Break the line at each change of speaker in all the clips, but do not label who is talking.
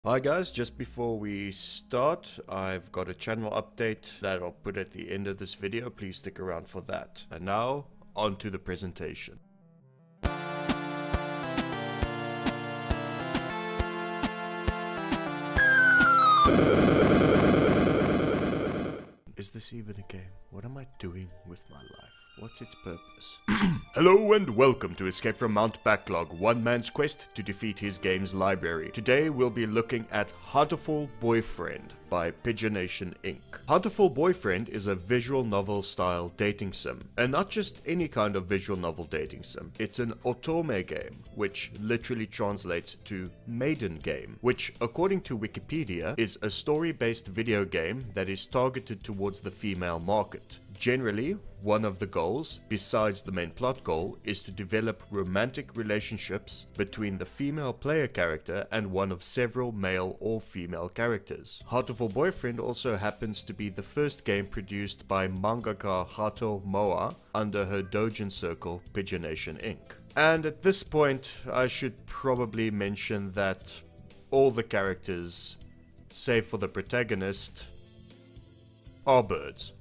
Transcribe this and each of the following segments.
Hi guys, just before we start, I've got a channel update that I'll put at the end of this video. Please stick around for that. And now, on to the presentation. Is this even a game? What am I doing with my life? What's its purpose? Hello and welcome to Escape from Mount Backlog, one man's quest to defeat his game's library. Today we'll be looking at HATOFUL BOYFRIEND by Pigeonation Inc. HATOFUL BOYFRIEND is a visual novel style dating sim, and not just any kind of visual novel dating sim. It's an otome game, which literally translates to maiden game, which according to Wikipedia is a story-based video game that is targeted towards the female market. Generally, one of the goals, besides the main plot goal, is to develop romantic relationships between the female player character and one of several male or female characters. HATOFUL BOYFRIEND also happens to be the first game produced by mangaka Hato Moa under her doujin circle Pigeonation Inc. And at this point, I should probably mention that all the characters, save for the protagonist, are birds.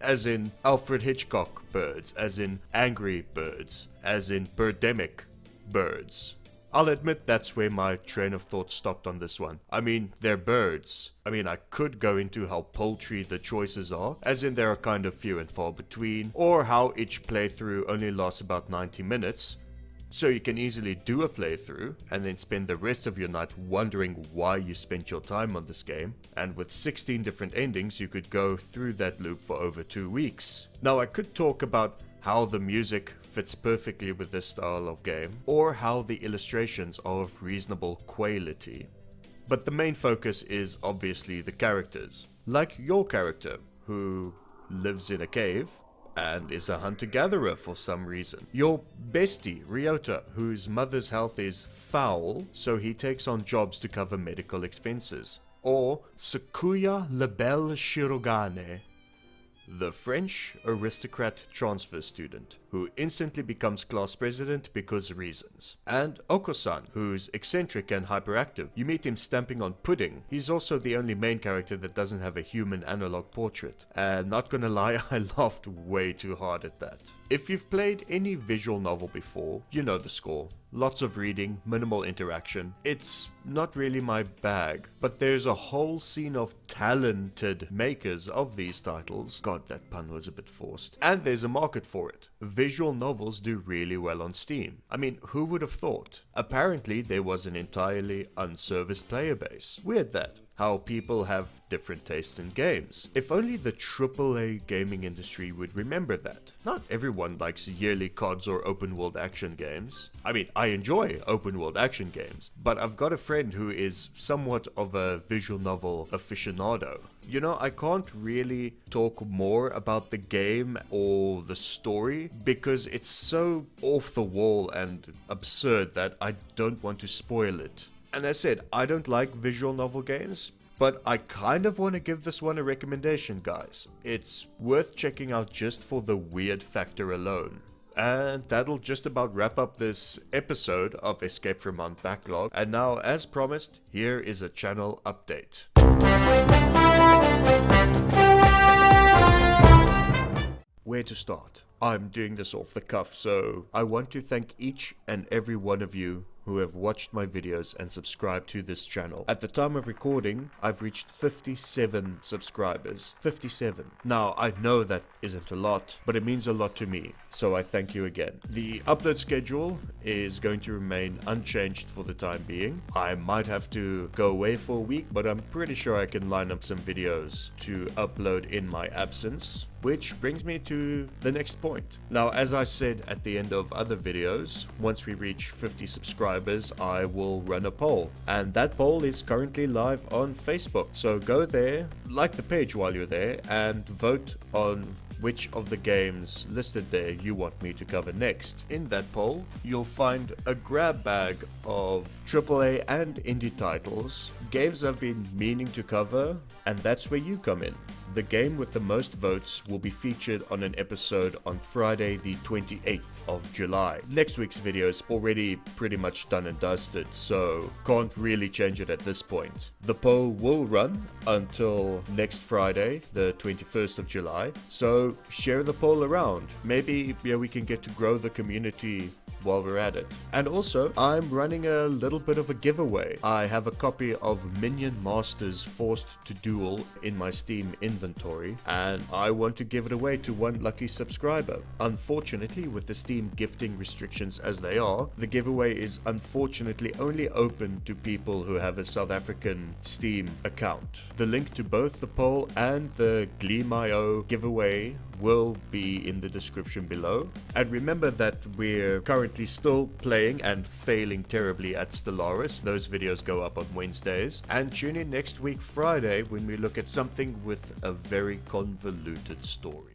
As in Alfred Hitchcock birds, as in angry birds, as in birdemic birds. I'll admit that's where my train of thought stopped on this one. I mean, they're birds. I could go into how paltry the choices are, as in they are kind of few and far between, or how each playthrough only lasts about 90 minutes. So you can easily do a playthrough and then spend the rest of your night wondering why you spent your time on this game, and with 16 different endings you could go through that loop for over 2 weeks. Now I could talk about how the music fits perfectly with this style of game, or how the illustrations are of reasonable quality. But the main focus is obviously the characters. Like your character, who lives in a cave and is a hunter-gatherer for some reason. Your bestie, Ryota, whose mother's health is foul, so he takes on jobs to cover medical expenses. Or Sakuya Labelle Shirogane, the French aristocrat transfer student, who instantly becomes class president because reasons. And Oko-san, who's eccentric and hyperactive. You meet him stamping on pudding. He's also the only main character that doesn't have a human analog portrait. And not gonna lie, I laughed way too hard at that. If you've played any visual novel before, you know the score. Lots of reading, minimal interaction. It's not really my bag, but there's a whole scene of talented makers of these titles. God, that pun was a bit forced. And there's a market for it. Visual novels do really well on Steam. Who would have thought? Apparently, there was an entirely unserviced player base. Weird that. How people have different tastes in games. If only the AAA gaming industry would remember that. Not everyone likes yearly CODs or open world action games. I enjoy open world action games, but I've got a friend who is somewhat of a visual novel aficionado. I can't really talk more about the game or the story because it's so off the wall and absurd that I don't want to spoil it. And as I said, I don't like visual novel games, but I kind of want to give this one a recommendation, guys. It's worth checking out just for the weird factor alone. And that'll just about wrap up this episode of Escape from Mount Backlog. And now, as promised, here is a channel update. Where to start? I'm doing this off the cuff, so I want to thank each and every one of you who have watched my videos and subscribed to this channel. At the time of recording, I've reached 57 subscribers. 57. Now, I know that isn't a lot, but it means a lot to me, so I thank you again. The upload schedule is going to remain unchanged for the time being. I might have to go away for a week, but I'm pretty sure I can line up some videos to upload in my absence. Which brings me to the next point. Now, as I said at the end of other videos, once we reach 50 subscribers, I will run a poll. And that poll is currently live on Facebook. So go there, like the page while you're there, and vote on which of the games listed there you want me to cover next. In that poll, you'll find a grab bag of AAA and indie titles, games I've been meaning to cover, and that's where you come in. The game with the most votes will be featured on an episode on Friday the 28th of July. Next week's video is already pretty much done and dusted, so can't really change it at this point. The poll will run until next Friday, the 21st of July, so share the poll around. Maybe we can get to grow the community while we're at it. And also, I'm running a little bit of a giveaway. I have a copy of Minion Masters Forced to Duel in my Steam inventory, and I want to give it away to one lucky subscriber. Unfortunately, with the Steam gifting restrictions as they are, the giveaway is unfortunately only open to people who have a South African Steam account. The link to both the poll and the Gleam.io giveaway will be in the description below. And remember that we're currently still playing and failing terribly at Stellaris. Those videos go up on Wednesdays. And tune in next week Friday when we look at something with a very convoluted story.